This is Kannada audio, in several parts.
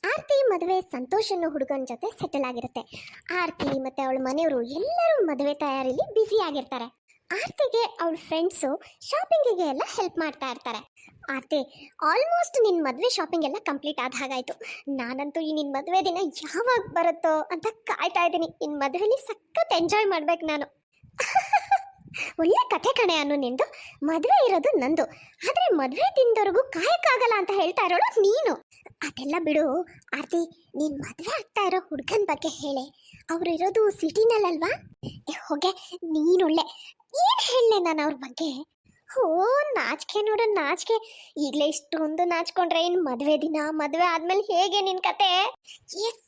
ಆರ್ತಿ ಮದುವೆ ಸಂತೋಷ್ ಅನ್ನೋ ಹುಡುಗನ ಜೊತೆ ಸೆಟಲ್ ಆಗಿರುತ್ತೆ. ಆರ್ತಿ ಮತ್ತೆ ಅವಳ ಮನೆಯವರು ಎಲ್ಲರೂ ಮದುವೆ ತಯಾರಿಲಿ ಬ್ಯುಸಿ ಆಗಿರ್ತಾರೆ. ಆರ್ತಿಗೆ ಅವಳ ಫ್ರೆಂಡ್ಸು ಶಾಪಿಂಗಿಗೆ ಎಲ್ಲ ಹೆಲ್ಪ್ ಮಾಡ್ತಾ ಇರ್ತಾರೆ. ಆರ್ತಿ, ಆಲ್ಮೋಸ್ಟ್ ನಿನ್ನ ಮದುವೆ ಶಾಪಿಂಗ್ ಎಲ್ಲ ಕಂಪ್ಲೀಟ್ ಆದ ಹಾಗಾಯ್ತು. ನಾನಂತೂ ಈ ನಿನ್ನ ಮದುವೆ ದಿನ ಯಾವಾಗ ಬರುತ್ತೋ ಅಂತ ಕಾಯ್ತಾ ಇದ್ದೀನಿ. ನಿನ್ನ ಮದುವೆಲಿ ಸಖತ್ ಎಂಜಾಯ್ ಮಾಡ್ಬೇಕು ನಾನು. ಒಳ್ಳೆ ಕಥೆ ಕಣೆ ಅನ್ನು ನಿಂದು. ಮದುವೆ ಇರೋದು ನಂದು, ಆದರೆ ಮದುವೆ ದಿನದವರೆಗೂ ಕಾಯಕ್ಕಾಗಲ್ಲ ಅಂತ ಹೇಳ್ತಾ ಇರೋಳು ನೀನು. ಅದೆಲ್ಲ ಬಿಡು ಆರ್ತಿ, ನೀನ್ ಮದುವೆ ಆಗ್ತಾ ಇರೋ ಹುಡುಗನ ಬಗ್ಗೆ ಹೇಳೆ. ಅವ್ರು ಇರೋದು ಸಿಟಿನಲ್ಲಲ್ವಾ? ಹೋಗೆ ನೀನೊಳ್ಳೆ. ಏನ್ ಹೇಳಲೆ ನಾನು ಅವ್ರ ಬಗ್ಗೆ? ಓ, ನಾಚಿಕೆ ನೋಡ ನಾಚಿಕೆ. ಈಗಲೇ ಇಷ್ಟೊಂದು ನಾಚ್ಕೊಂಡ್ರೆ ಇನ್ನು ಮದುವೆ ದಿನ, ಮದುವೆ ಆದ್ಮೇಲೆ ಹೇಗೆ ನಿನ್ ಕತೆ?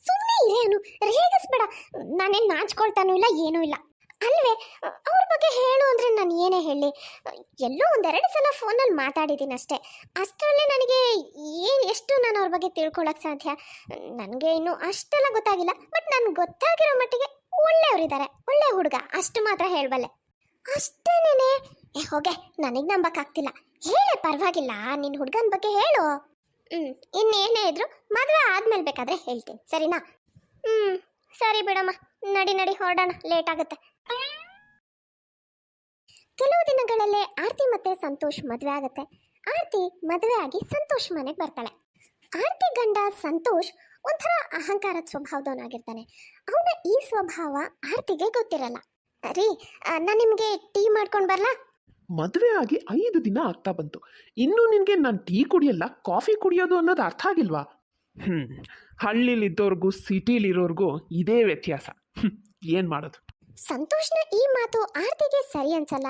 ಸುಮ್ಮನೆ ಇರೇನು, ರೇಗಿಸ್ಬೇಡ. ನಾನೇನು ನಾಚ್ಕೊಳ್ತಾನೂ ಇಲ್ಲ, ಏನೂ ಇಲ್ಲ ಅಲ್ವೇ? ಅವ್ರ ಬಗ್ಗೆ ಹೇಳು ಅಂದರೆ ನಾನು ಏನೇ ಹೇಳಿ? ಎಲ್ಲೋ ಒಂದೆರಡು ಸಲ ಫೋನಲ್ಲಿ ಮಾತಾಡಿದ್ದೀನಿ ಅಷ್ಟೇ. ಅಷ್ಟರಲ್ಲೇ ನನಗೆ ಎಷ್ಟು ನಾನು ಅವ್ರ ಬಗ್ಗೆ ತಿಳ್ಕೊಳ್ಳೋಕೆ ಸಾಧ್ಯ? ನನಗೆ ಇನ್ನೂ ಅಷ್ಟೆಲ್ಲ ಗೊತ್ತಾಗಿಲ್ಲ. ಬಟ್ ನನಗೆ ಗೊತ್ತಾಗಿರೋ ಮಟ್ಟಿಗೆ ಒಳ್ಳೆಯವರಿದ್ದಾರೆ, ಒಳ್ಳೆ ಹುಡುಗ, ಅಷ್ಟು ಮಾತ್ರ ಹೇಳಬಲ್ಲೆ. ಅಷ್ಟೇನೇನೆ? ಹೋಗೆ, ನನಗೆ ನಂಬಕ್ಕಾಗ್ತಿಲ್ಲ. ಹೇಳೆ, ಪರವಾಗಿಲ್ಲ, ನಿನ್ನ ಹುಡುಗನ ಬಗ್ಗೆ ಹೇಳು. ಇನ್ನೇನೇ ಇದ್ರು ಮದುವೆ ಆದ್ಮೇಲೆ ಬೇಕಾದರೆ ಹೇಳ್ತೀನಿ, ಸರಿನಾ? ಸರಿ ಬಿಡಮ್ಮ, ನಡಿ ನಡಿ ಹೊರಡೋಣ, ಲೇಟ್ ಆಗುತ್ತೆ. ಕೆಲವು ದಿನಗಳಲ್ಲೇ ಆರ್ತಿ ಮತ್ತೆ ಸಂತೋಷ್ ಮದುವೆ ಆಗುತ್ತೆ. ಆರ್ತಿ ಮದುವೆ ಆಗಿ ಸಂತೋಷ್ ಮನೆಗೆ ಬರ್ತಾಳೆ. ಆರ್ತಿ ಗಂಡ ಸಂತೋಷ್ ಒಂಥರ ಅಹಂಕಾರದ ಸ್ವಭಾವದವನಾಗಿರ್ತಾನೆ. ಅವನ ಈ ಸ್ವಭಾವ ಆರ್ತಿಗೆ ಗೊತ್ತಿರಲ್ಲ. ರೀ, ನಾನು ನಿಮಗೆ ಟೀ ಮಾಡ್ಕೊಂಡು ಬರ್ಲಾ? ಮದುವೆ ಆಗಿ 5 ದಿನ ಆಗ್ತಾ ಬಂತು, ಇನ್ನೂ ನಿನಗೆ ನಾನು ಟೀ ಕುಡಿಯಲ್ಲ, ಕಾಫಿ ಕುಡಿಯೋದು ಅನ್ನೋದು ಅರ್ಥ ಆಗಿಲ್ವಾ? ಹಳ್ಳಿಲಿದ್ದವ್ರಿಗೂ ಸಿಟಿಲಿರೋರ್ಗೂ ಇದೇ ವ್ಯತ್ಯಾಸ. ಏನು ಮಾಡೋದು? ಸಂತೋಷ್ನ ಈ ಮಾತು ಆರ್ತಿಗೆ ಸರಿ ಅನ್ಸಲ್ಲ.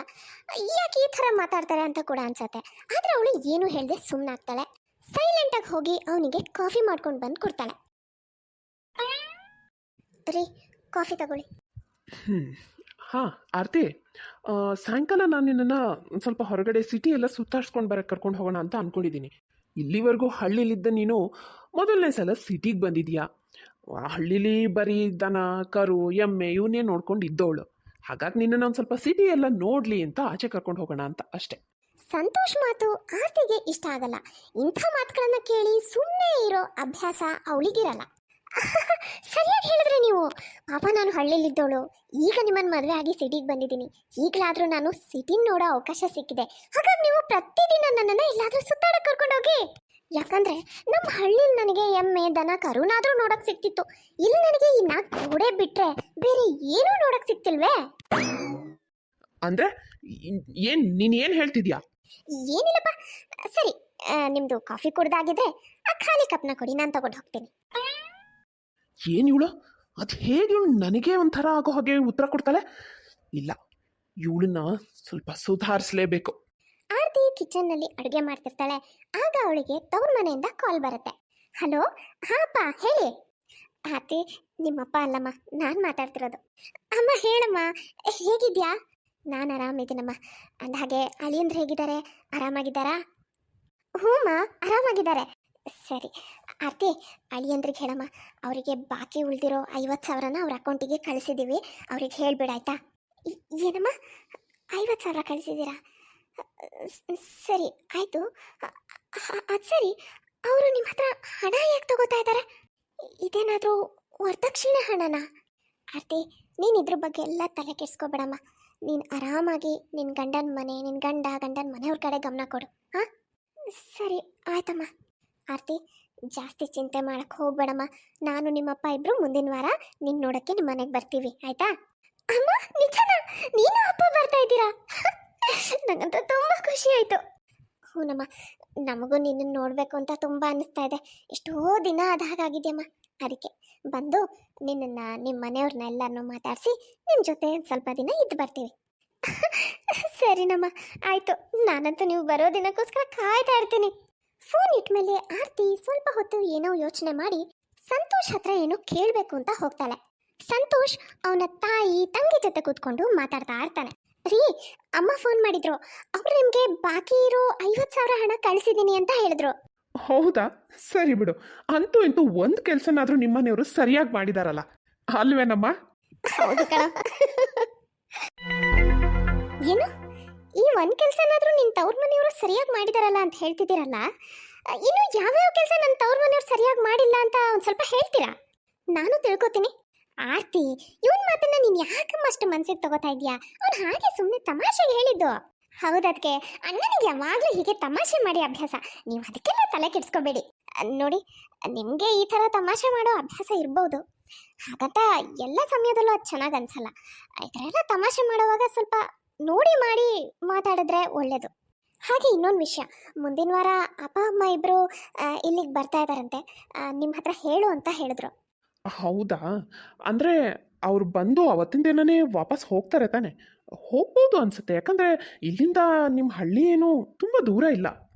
ಯಾಕೆ ಈ ಥರ ಮಾತಾಡ್ತಾರೆ ಅಂತ ಕೂಡ ಅನ್ಸತ್ತೆ. ಆದರೆ ಅವಳು ಏನು ಹೇಳದೆ ಸುಮ್ಮನಾಗ್ತಾಳೆ. ಸೈಲೆಂಟಾಗಿ ಹೋಗಿ ಅವನಿಗೆ ಕಾಫಿ ಮಾಡ್ಕೊಂಡು ಬಂದು ಕೊಡ್ತಾಳೆ. ರೀ, ಕಾಫಿ ತಗೊಳ್ಳಿ. ಹಾಂ ಆರ್ತಿ, ಸಾಯಂಕಾಲ ನಾನು ನಿನ್ನನ್ನು ಸ್ವಲ್ಪ ಹೊರಗಡೆ ಸಿಟಿ ಎಲ್ಲ ಸುತ್ತಾಡ್ಸ್ಕೊಂಡು ಬರೋಕ್ಕೆ ಕರ್ಕೊಂಡು ಹೋಗೋಣ ಅಂತ ಅಂದ್ಕೊಂಡಿದ್ದೀನಿ. ಇಲ್ಲಿವರೆಗೂ ಹಳ್ಳಿಲಿದ್ದ ನೀನು ಮೊದಲನೇ ಸಲ ಸಿಟಿಗೆ ಬಂದಿದೀಯಾ. ಹಳ್ಳಿಲಿ ಬರೀ ದನ ಕರು ಎಮ್ಮೆ ಇವನ್ನೇ ನೋಡ್ಕೊಂಡು ಇದ್ದವಳು. ಹಾಗಾಗಿ ನಿನ್ನನ್ನು ಒಂದು ಸ್ವಲ್ಪ ಸಿಟಿ ಎಲ್ಲ ನೋಡಲಿ ಅಂತ ಆಚೆ ಕರ್ಕೊಂಡು ಹೋಗೋಣ ಅಂತ ಅಷ್ಟೇ. ಸಂತೋಷ್ ಮಾತು ಆರ್ತಿಗೆ ಇಷ್ಟ ಆಗಲ್ಲ. ಇಂಥ ಮಾತುಗಳನ್ನ ಕೇಳಿ ಸುಮ್ಮನೆ ಇರೋ ಅಭ್ಯಾಸ ಅವಳಿಗಿರಲ್ಲ. ಸರಿಯಾಗಿ ಹೇಳಿದ್ರೆ ನೀವು. ಪಾಪ, ನಾನು ಹಳ್ಳಿಲಿದ್ದವಳು, ಈಗ ನಿಮ್ಮನ್ನು ಮದುವೆ ಆಗಿ ಸಿಟಿಗೆ ಬಂದಿದ್ದೀನಿ. ಈಗಲಾದರೂ ನಾನು ಸಿಟಿನ ನೋಡೋ ಅವಕಾಶ ಸಿಕ್ಕಿದೆ. ಹಾಗಾಗಿ ನೀವು ಪ್ರತಿದಿನ ನನ್ನನ್ನು ಎಲ್ಲಾದರೂ ಸುತ್ತಾಡಕ್ಕೆ ಕರ್ಕೊಂಡೋಗಿ. ಯಾಕಂದ್ರೆ ನಮ್ಮ ಹಳ್ಳಿಲಿ ನನಗೆ ಎಮ್ಮೆ ದನ ಕರುನಾದ್ರೂ ನೋಡಕ್ ಸಿಕ್ತಿತ್ತು. ಇಲ್ಲಿ ನನಗೆ ಈ 4 ಗೋಡೆ ಬಿಟ್ರೆ ಬೇರೆ ಏನೂ ನೋಡಕ್ ಸಿಕ್ತಿಲ್ವೇ? ಅಂದ್ರೆ ನೀನು ಏನು ಹೇಳ್ತಿದ್ಯಾ? ಏನಿಲ್ಲಪ್ಪ. ಸರಿ, ನಿಮ್ದು ಕಾಫಿ ಕುಡ್ದಾಗಿದ್ರೆ ಆ ಖಾಲಿ ಕಪ್ನ ಕೊಡಿ, ನಾನು ತಗೊಂಡು ಹೋಗ್ತೀನಿ. ಏನು ಇವಳು? ಅದು ಹೇಗೆ ಇವಳು ನನಗೆ ಒಂಥರ ಆಗೋ ಹಾಗೆ ಉತ್ತರ ಕೊಡ್ತಾಳೆ? ಇಲ್ಲ, ಇವಳನ್ನ ಸ್ವಲ್ಪ ಸುಧಾರಿಸಲೇಬೇಕು. ಆರ್ತಿ ಕಿಚನ್ನಲ್ಲಿ ಅಡುಗೆ ಮಾಡ್ತಿರ್ತಾಳೆ. ಆಗ ಅವಳಿಗೆ ತವ್ರ ಮನೆಯಿಂದ ಕಾಲ್ ಬರುತ್ತೆ. ಹಲೋ, ಹಾಪ್ಪ ಹೇಳಿ. ಆರ್ತಿ, ನಿಮ್ಮಪ್ಪ ಅಲ್ಲಮ್ಮ, ನಾನು ಮಾತಾಡ್ತಿರೋದು. ಅಮ್ಮ ಹೇಳಮ್ಮ, ಹೇಗಿದ್ಯಾ? ನಾನು ಆರಾಮಿದ್ದೀನಮ್ಮ. ಅಂದಹಾಗೆ ಅಳಿಯಂದ್ರೆ ಹೇಗಿದ್ದಾರೆ? ಆರಾಮಾಗಿದ್ದಾರಾ? ಹ್ಞೂಮ್ಮ, ಆರಾಮಾಗಿದ್ದಾರೆ. ಸರಿ ಆರ್ತಿ, ಅಳಿಯಂದ್ರಿಗೆ ಹೇಳಮ್ಮ, ಅವರಿಗೆ ಬಾಕಿ ಉಳಿದಿರೋ 50,000ನ ಅವ್ರ ಅಕೌಂಟಿಗೆ ಕಳಿಸಿದ್ದೀವಿ. ಅವ್ರಿಗೆ ಹೇಳ್ಬೇಡ ಆಯ್ತಾ? ಏನಮ್ಮ, 50,000 ಕಳಿಸಿದ್ದೀರಾ? ಸರಿ ಆಯಿತು. ಅದು ಸರಿ, ಅವರು ನಿಮ್ಮ ಹತ್ರ ಹಣ ಯಾಕೆ ತಗೋತಾ ಇದ್ದಾರೆ? ಇದೇನಾದರೂ ವರದಕ್ಷಿಣೆ ಹಣನಾ? ಆರ್ತಿ, ನೀನು ಇದ್ರ ಬಗ್ಗೆ ಎಲ್ಲ ತಲೆ ಕೆಡಿಸ್ಕೋಬೇಡಮ್ಮ. ನೀನು ಆರಾಮಾಗಿ ನಿನ್ನ ಗಂಡನ ಮನೆ, ನಿನ್ನ ಗಂಡನ ಮನೆಯವ್ರ ಕಡೆ ಗಮನ ಕೊಡು. ಹಾಂ, ಸರಿ ಆಯ್ತಮ್ಮ. ಆರ್ತಿ, ಜಾಸ್ತಿ ಚಿಂತೆ ಮಾಡೋಕ್ಕೆ ಹೋಗ್ಬೇಡಮ್ಮ. ನಾನು ನಿಮ್ಮಪ್ಪ ಇಬ್ಬರು ಮುಂದಿನ ವಾರ ನಿನ್ನ ನೋಡೋಕ್ಕೆ ನಿಮ್ಮ ಮನೆಗೆ ಬರ್ತೀವಿ, ಆಯಿತಾ? ಅಮ್ಮ, ನಿಜನಾ? ನೀನು ಅಪ್ಪ ಬರ್ತಾ ಇದ್ದೀರಾ? ನನಗಂತೂ ತುಂಬ ಖುಷಿ ಆಯಿತು. ಹೂನಮ್ಮ, ನಮಗೂ ನಿನ್ನನ್ನು ನೋಡಬೇಕು ಅಂತ ತುಂಬ ಅನ್ನಿಸ್ತಾ ಇದೆ. ಎಷ್ಟೋ ದಿನ ಆದ ಹಾಗಾಗಿದೆಯಮ್ಮ. ಅದಕ್ಕೆ ಬಂದು ನಿನ್ನನ್ನು, ನಿಮ್ಮ ಮನೆಯವ್ರನ್ನೆಲ್ಲನೂ ಮಾತಾಡಿಸಿ ನಿಮ್ಮ ಜೊತೆ ಸ್ವಲ್ಪ ದಿನ ಇದ್ದು ಬರ್ತೀವಿ. ಸರಿನಮ್ಮ, ಆಯಿತು. ನಾನಂತೂ ನೀವು ಬರೋ ದಿನಕ್ಕೋಸ್ಕರ ಕಾಯ್ತಾ ಇರ್ತೀನಿ. ಫೋನ್ ಇಟ್ಮೇಲೆ ಆರ್ತಿ ಸ್ವಲ್ಪ ಹೊತ್ತು ಏನೋ ಯೋಚನೆ ಮಾಡಿ ಸಂತೋಷ್ ಹತ್ರ ಏನೋ ಕೇಳಬೇಕು ಅಂತ ಹೋಗ್ತಾಳೆ. ಸಂತೋಷ್ ಅವನ ತಾಯಿ ತಂಗಿ ಜೊತೆ ಕೂತ್ಕೊಂಡು ಮಾತಾಡ್ತಾ ಇರ್ತಾನೆ. ರೀ, ಅಮ್ಮ ಫೋನ್ ಮಾಡಿದ್ರು. ಅವ್ರು ನಿಮಗೆ ಬಾಕಿ ಇರೋ 50,000 ಹಣ ಕಳಿಸಿದ್ದೀನಿ ಅಂತ ಹೇಳಿದ್ರು. ಹೌದಾ? ಸರಿ ಬಿಡು. ಅಂತೂ ಇಂತೂ ಒಂದು ಕೆಲಸನಾದರೂ ನಿಮ್ಮನೆಯವರು ಸರಿಯಾಗಿ ಮಾಡಿದಾರಲ್ಲ ಅಲ್ವೇನಮ್ಮ? ಹೌದು ಕಣ. ಏನು, ಈ ಒಂದು ಕೆಲಸನಾದರೂ ನಿನ್ನ ತವ್ರ ಮನೆಯವರು ಸರಿಯಾಗಿ ಮಾಡಿದಾರಲ್ಲ ಅಂತ ಹೇಳ್ತಿದ್ದೀರಲ್ಲ? ಇನ್ನು ಯಾವ್ಯಾವ ಕೆಲಸ ನನ್ನ ತವ್ರ ಮನೆಯವ್ರು ಸರಿಯಾಗಿ ಮಾಡಿಲ್ಲ ಅಂತ ಒಂದು ಸ್ವಲ್ಪ ಹೇಳ್ತೀರಾ? ನಾನು ತಿಳ್ಕೊತೀನಿ. ಆರ್ತಿ, ಇವನ್ ಮಾತನ್ನ ನೀನ್ ಯಾಕಮ್ಮ ಅಷ್ಟು ಮನ್ಸಿಗೆ ತಗೋತಾ ಇದೀಯಾ? ಅವ್ನು ಹಾಗೆ ಸುಮ್ಮನೆ ತಮಾಷೆಗೆ ಹೇಳಿದ್ದು. ಹೌದದ್ಕೆ ಅಣ್ಣನಿಗೆ ಯಾವಾಗ್ಲೂ ಹೀಗೆ ತಮಾಷೆ ಮಾಡಿ ಅಭ್ಯಾಸ. ನೀವು ಅದಕ್ಕೆಲ್ಲ ತಲೆ ಕೆಡ್ಸ್ಕೋಬೇಡಿ. ನೋಡಿ, ನಿಮ್ಗೆ ಈ ತರ ತಮಾಷೆ ಮಾಡೋ ಅಭ್ಯಾಸ ಇರ್ಬೋದು, ಹಾಗಂತ ಎಲ್ಲ ಸಮಯದಲ್ಲೂ ಅದು ಚೆನ್ನಾಗಿ ಅನ್ಸಲ್ಲ. ಈ ಥರ ಎಲ್ಲ ತಮಾಷೆ ಮಾಡುವಾಗ ಸ್ವಲ್ಪ ನೋಡಿ ಮಾಡಿ ಮಾತಾಡಿದ್ರೆ ಒಳ್ಳೇದು. ಹಾಗೆ ಇನ್ನೊಂದು ವಿಷಯ, ಮುಂದಿನ ವಾರ ಅಪ್ಪ ಅಮ್ಮ ಇಬ್ಬರು ಇಲ್ಲಿಗೆ ಬರ್ತಾ ಇದ್ದಾರಂತೆ. ನಿಮ್ಮ ಹತ್ರ ಹೇಳು ಅಂತ ಹೇಳಿದ್ರು. ಹೌದಾ? ಅಂದರೆ ಅವ್ರು ಬಂದು ಅವತ್ತಿನ ದಿನನೇ ವಾಪಸ್ ಹೋಗ್ತಾರೆ ತಾನೆ? ಹೋಗ್ಬೋದು ಅನ್ಸುತ್ತೆ. ಯಾಕಂದರೆ ಇಲ್ಲಿಂದ ನಿಮ್ಮ ಹಳ್ಳಿ ಏನು ತುಂಬ ದೂರ ಇಲ್ಲ.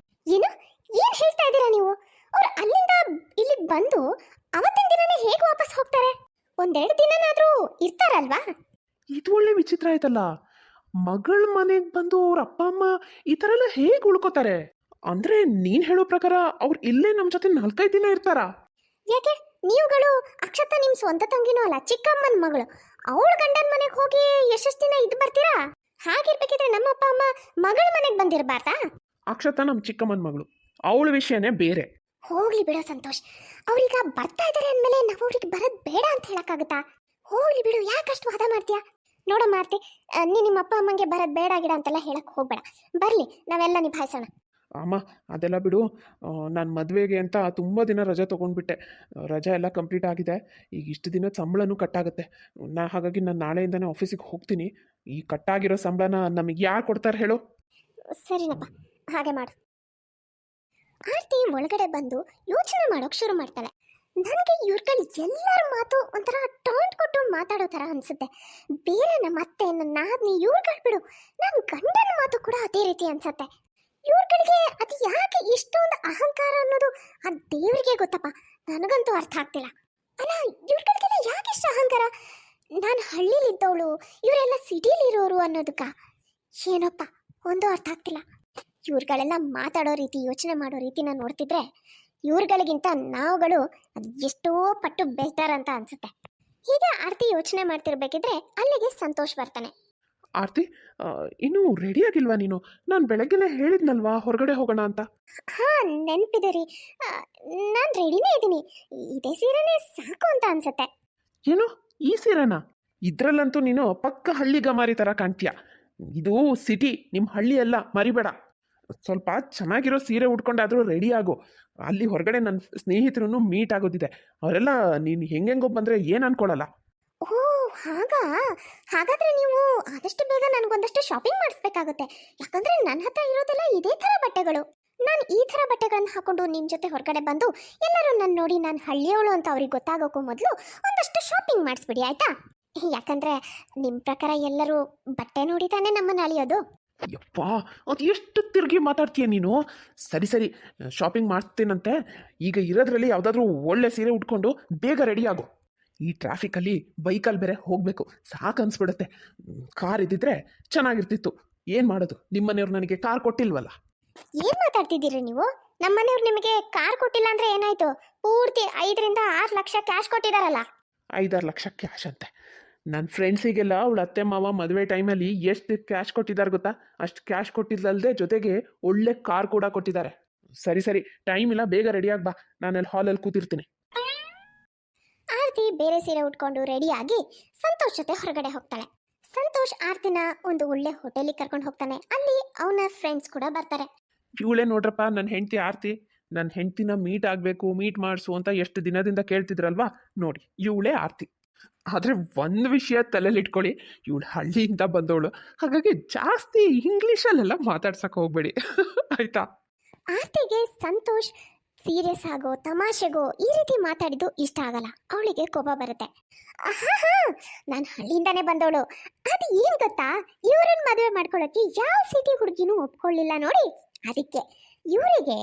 ಏನು ಏನು ಹೇಳ್ತಾ ಇದ್ದೀರಾ ನೀವು? ಅವ್ರು ಅಲ್ಲಿಂದ ಇಲ್ಲಿಗೆ ಬಂದು ಅವತ್ತಿನ ದಿನನೇ ಹೇಗೆ ವಾಪಸ್ ಹೋಗ್ತಾರೆ? ಒಂದೆರಡು ದಿನನಾದರೂ ಇರ್ತಾರಲ್ವಾ? ಇದು ಒಳ್ಳೆ ವಿಚಿತ್ರ ಆಯ್ತಲ್ಲ. ಮಗಳ ಮನೆಗೆ ಬಂದು ಅವ್ರ ಅಪ್ಪ ಅಮ್ಮ ಈ ಥರ ಎಲ್ಲ ಹೇಗೆ ಉಳ್ಕೋತಾರೆ? ಅಂದರೆ ನೀನು ಹೇಳೋ ಪ್ರಕಾರ ಅವ್ರು ಇಲ್ಲೇ ನಮ್ಮ ಜೊತೆ 4-5 ದಿನ ಇರ್ತಾರಾ? ಯಾಕೆ, ನೀವುಗಳು ಅಕ್ಷತ ನಿಮ್ಮ ಸ್ವಂತ ತಂಗಿನೂ ಅಲ್ಲ, ಚಿಕ್ಕಮ್ಮನ ಮಗಳು. ಅವಳ ಗಂಡನ ಮನೆಗೆ ಹೋಗಿ ಎಷ್ಟೆಷ್ಟು ದಿನ ಇದ್ದು ಬರ್ತೀರಾ? ಹಾಗಿರ್ಬೇಕಿದ್ರೆ ನಮ್ಮ ಅಪ್ಪ ಅಮ್ಮ ಮಗಳ ಮನೆಗೆ ಬಂದಿರಬಾರ್ದಾ? ಅಕ್ಷತಾ ನಮ್ಮ ಚಿಕ್ಕಮ್ಮನ ಮಗಳು, ಅವಳ ವಿಷಯನೇ ಬೇರೆ. ಹೋಗ್ಲಿ ಬಿಡೋ ಸಂತೋಷ್, ಅವ್ರೀಗ ಬರ್ತಾ ಇದ್ದಾರೆ ಅಂದಮೇಲೆ ನಾವು ಅವ್ರಿಗೆ ಬರೋದು ಬೇಡ ಅಂತ ಹೇಳಕ್ಕಾಗುತ್ತಾ? ಹೋಗ್ಲಿ ಬಿಡು, ಯಾಕಷ್ಟು ವಾದ ಮಾಡ್ತೀಯಾ? ನೋಡ ಮಾರ್ತಿ, ನಿಮ್ಮ ಅಪ್ಪ ಅಮ್ಮಂಗೆ ಬರೋದು ಬೇಡ ಗಿಡ ಅಂತೆಲ್ಲ ಹೇಳಕ್ ಹೋಗ್ಬೇಡ. ಬರ್ಲಿ, ನಾವೆಲ್ಲ ನಿಭಾಯಿಸೋಣ. ಅಮ್ಮ ಅದೆಲ್ಲ ಬಿಡು. ನಾನು ಮದುವೆಗೆ ಅಂತ ತುಂಬ ದಿನ ರಜೆ ತೊಗೊಂಡ್ಬಿಟ್ಟೆ. ರಜೆ ಎಲ್ಲ ಕಂಪ್ಲೀಟ್ ಆಗಿದೆ. ಈಗ ಇಷ್ಟು ದಿನ ಸಂಬಳನೂ ಕಟ್ಟಾಗುತ್ತೆ. ಹಾಗಾಗಿ ನಾನು ನಾಳೆಯಿಂದನೇ ಆಫೀಸಿಗೆ ಹೋಗ್ತೀನಿ. ಈ ಕಟ್ಟಾಗಿರೋ ಸಂಬಳನ ನಮಗೆ ಯಾರು ಕೊಡ್ತಾರೆ ಹೇಳು? ಸರಿನಪ್ಪ, ಹಾಗೆ ಮಾಡು. ಆರ್ತಿ ಒಳಗಡೆ ಬಂದು ಯೋಚನೆ ಮಾಡೋಕೆ ಶುರು ಮಾಡ್ತಾಳೆ. ನನಗೆ ಇವ್ರುಗಳು ಎಲ್ಲರ ಮಾತು ಒಂಥರ ಟಾಂಟ್ ಕೊಟ್ಟು ಮಾತಾಡೋ ಥರ ಅನ್ಸುತ್ತೆ. ಬೇರೆ ನಮ್ಮ ಅತ್ತೆ, ನನ್ನ ನಾದ್ನಿ, ಇವ್ರುಗಳು ಬಿಡು, ನನ್ನ ಗಂಡನ ಮಾತು ಕೂಡ ಅದೇ ರೀತಿ ಅನ್ಸುತ್ತೆ. ಇವ್ರುಗಳಿಗೆ ಅದು ಯಾಕೆ ಇಷ್ಟೊಂದು ಅಹಂಕಾರ ಅನ್ನೋದು ಆ ದೇವರಿಗೆ ಗೊತ್ತಪ್ಪ. ನನಗಂತೂ ಅರ್ಥ ಆಗ್ತಿಲ್ಲ. ಅಲ್ಲ, ಇವ್ರುಗಳಿಗೆಲ್ಲ ಯಾಕೆ ಇಷ್ಟು ಅಹಂಕಾರ? ನಾನು ಹಳ್ಳಿಲಿದ್ದವಳು, ಇವರೆಲ್ಲ ಸಿಟಿಲಿರೋರು ಅನ್ನೋದಕ್ಕ ಏನಪ್ಪ ಒಂದು ಅರ್ಥ ಆಗ್ತಿಲ್ಲ. ಇವ್ರುಗಳೆಲ್ಲ ಮಾತಾಡೋ ರೀತಿ, ಯೋಚನೆ ಮಾಡೋ ರೀತಿನ ನೋಡ್ತಿದ್ರೆ ಇವ್ರುಗಳಿಗಿಂತ ನಾವುಗಳು ಅದು ಎಷ್ಟೋ ಪಟ್ಟು ಬೆಟರ್ ಅಂತ ಅನ್ಸುತ್ತೆ. ಹೀಗೆ ಆರ್ತಿ ಯೋಚನೆ ಮಾಡ್ತಿರ್ಬೇಕಿದ್ರೆ ಅಲ್ಲಿಗೆ ಸಂತೋಷ್ ಬರ್ತಾನೆ. ಆರ್ತಿ, ಇನ್ನೂ ರೆಡಿ ಆಗಿಲ್ವಾ ನೀನು? ನಾನು ಬೆಳಗ್ಗೆನೇ ಹೇಳಿದ್ನಲ್ವಾ ಹೊರಗಡೆ ಹೋಗೋಣ ಅಂತ. ಹಾ, ನೆನಪಿದೆ ರೀ. ನಾನು ರೆಡಿನೇ ಇದ್ದೀನಿ. ಇದೇ ಸೀರೆನೇ ಸಾಕು ಅಂತ ಅನ್ಸುತ್ತೆ. ಏನು ಈ ಸೀರೆನಾ? ಇದ್ರಲ್ಲಂತೂ ನೀನು ಪಕ್ಕ ಹಳ್ಳಿ ಗಮಾರಿ ಥರ ಕಾಣ್ತೀಯ. ಇದು ಸಿಟಿ, ನಿಮ್ಮ ಹಳ್ಳಿ ಅಲ್ಲ, ಮರಿಬೇಡ. ಸ್ವಲ್ಪ ಚೆನ್ನಾಗಿರೋ ಸೀರೆ ಉಟ್ಕೊಂಡಾದರೂ ರೆಡಿ ಆಗು. ಅಲ್ಲಿ ಹೊರಗಡೆ ನನ್ನ ಸ್ನೇಹಿತರು ಮೀಟ್ ಆಗೋದಿದೆ. ಅವರೆಲ್ಲ ನೀನು ಹೆಂಗೆಂಗೋ ಬಂದರೆ ಏನು ಅನ್ಕೊಳ್ಳಲ್ಲ. ಓ ಹಾಗಾದ್ರೆ ನೀವು ಆದಷ್ಟು ಬೇಗ ನನಗೊಂದಷ್ಟು ಶಾಪಿಂಗ್ ಮಾಡಿಸ್ಬೇಕಾಗುತ್ತೆ. ಯಾಕಂದ್ರೆ ನನ್ನ ಹತ್ರ ಇರೋದೆಲ್ಲ ಇದೇ ಥರ ಬಟ್ಟೆಗಳು. ನಾನು ಈ ಥರ ಬಟ್ಟೆಗಳನ್ನ ಹಾಕೊಂಡು ನಿಮ್ಮ ಜೊತೆ ಹೊರಗಡೆ ಬಂದು ಎಲ್ಲರೂ ನನ್ನ ನೋಡಿ ನಾನು ಹಳ್ಳಿಯವಳು ಅಂತ ಅವ್ರಿಗೆ ಗೊತ್ತಾಗೋಕ್ಕೂ ಮೊದಲು ಒಂದಷ್ಟು ಶಾಪಿಂಗ್ ಮಾಡಿಸ್ಬಿಡಿ, ಆಯ್ತಾ? ಯಾಕಂದ್ರೆ ನಿಮ್ಮ ಪ್ರಕಾರ ಎಲ್ಲರೂ ಬಟ್ಟೆ ನೋಡಿ ತಾನೇ ನಮ್ಮನ್ನು ಅಳಿಯೋದು. ಯಪ್ಪ, ಅದು ಎಷ್ಟು ತಿರುಗಿ ಮಾತಾಡ್ತೀಯ ನೀನು. ಸರಿ ಸರಿ, ಶಾಪಿಂಗ್ ಮಾಡ್ತೀನಂತೆ. ಈಗ ಇರೋದ್ರಲ್ಲಿ ಯಾವುದಾದ್ರೂ ಒಳ್ಳೆ ಸೀರೆ ಉಟ್ಕೊಂಡು ಬೇಗ ರೆಡಿ ಆಗು. ಈ ಟ್ರಾಫಿಕಲ್ಲಿ ಬೈಕಲ್ಲಿ ಬೇರೆ ಹೋಗಬೇಕು, ಸಾಕು ಅನ್ಸ್ಬಿಡುತ್ತೆ. ಕಾರ್ ಇದ್ದಿದ್ರೆ ಚೆನ್ನಾಗಿರ್ತಿತ್ತು. ಏನು ಮಾಡೋದು, ನಿಮ್ಮನೆಯವ್ರು ನನಗೆ ಕಾರ್ ಕೊಟ್ಟಿಲ್ವಲ್ಲ. ಏನು ಮಾತಾಡ್ತಿದ್ದೀರಿ ನೀವು? ನಮ್ಮನೆಯವ್ರು ನಿಮಗೆ ಕಾರ್ ಕೊಟ್ಟಿಲ್ಲ ಅಂದರೆ ಏನಾಯಿತು? ಪೂರ್ತಿ 5-6 ಲಕ್ಷ ಕ್ಯಾಶ್ ಕೊಟ್ಟಿದ್ದಾರಲ್ಲ. 5-6 ಲಕ್ಷ ಕ್ಯಾಶ್ ಅಂತೆ. ನನ್ನ ಫ್ರೆಂಡ್ಸಿಗೆಲ್ಲ ಅವಳ ಅತ್ತೆ ಮಾವ ಮದುವೆ ಟೈಮಲ್ಲಿ ಎಷ್ಟು ಕ್ಯಾಶ್ ಕೊಟ್ಟಿದ್ದಾರೆ ಗೊತ್ತಾ? ಅಷ್ಟು ಕ್ಯಾಶ್ ಕೊಟ್ಟಿದ್ದಲ್ಲದೆ ಜೊತೆಗೆ ಒಳ್ಳೆ ಕಾರ್ ಕೂಡ ಕೊಟ್ಟಿದ್ದಾರೆ. ಸರಿ ಸರಿ, ಟೈಮ್ ಇಲ್ಲ, ಬೇಗ ರೆಡಿಯಾಗಿ ಬಾ. ನಾನಲ್ಲಿ ಹಾಲಲ್ಲಿ ಕೂತಿರ್ತೀನಿ. ಆರ್ತಿ ಬೇರೆ ಸೀರೆ ಉಟ್ಕೊಂಡು ರೆಡಿಯಾಗಿ ಸಂತೋಷ್ ಜೊತೆ ಹೊರಗಡೆ ಹೋಗ್ತಾಳೆ. ಸಂತೋಷ್ ಆರ್ತಿನ ಒಂದು ಒಳ್ಳೆ ಹೋಟೆಲಿಗೆ ಕರ್ಕೊಂಡು ಹೋಗ್ತಾನೆ. ಅಲ್ಲಿ ಅವನ ಫ್ರೆಂಡ್ಸ್ ಕೂಡ ಬರ್ತಾರೆ. ಇವಳೇ ನೋಡ್ರಪ್ಪ ನನ್ನ ಹೆಂಡತಿ ಆರ್ತಿ. ನನ್ನ ಹೆಂಡ್ತಿನ ಮೀಟ್ ಆಗಬೇಕು, ಮೀಟ್ ಮಾಡಿಸು ಅಂತ ಎಷ್ಟು ದಿನದಿಂದ ಕೇಳ್ತಿದ್ರಲ್ವಾ, ನೋಡಿ ಇವಳೇ ಆರ್ತಿ. ಆದರೆ ಒಂದು ವಿಷಯ ತಲೆಯಲ್ಲಿ ಇಟ್ಕೊಳ್ಳಿ, ಇವಳು ಹಳ್ಳಿಯಿಂದ ಬಂದವಳು, ಹಾಗಾಗಿ ಜಾಸ್ತಿ ಇಂಗ್ಲೀಷಲ್ಲೆಲ್ಲ ಮಾತಾಡ್ಸಕ್ಕೆ ಹೋಗ್ಬೇಡಿ ಆಯಿತಾ? ಆರ್ತಿಗೆ ಸಂತೋಷ್ ಸೀರಿಯಸ್ ಆಗೋ ತಮಾಷೆಗೋ ಈ ರೀತಿ ಮಾತಾಡಿದ್ದು ಇಷ್ಟ ಆಗಲ್ಲ. ಅವಳಿಗೆ ಕೋಪ ಬರುತ್ತೆ. ಹಾ, ನಾನು ಹಳ್ಳಿಯಿಂದಾನೇ ಬಂದವಳು. ಅದು ಏನು ಗೊತ್ತಾ, ಇವರನ್ನ ಮದುವೆ ಮಾಡ್ಕೊಳ್ಳೋಕೆ ಯಾವ ಸಿಟಿ ಹುಡುಗಿನೂ ಒಪ್ಕೊಳ್ಳಿಲ್ಲ ನೋಡಿ. ಅದಕ್ಕೆ ಇವರಿಗೆ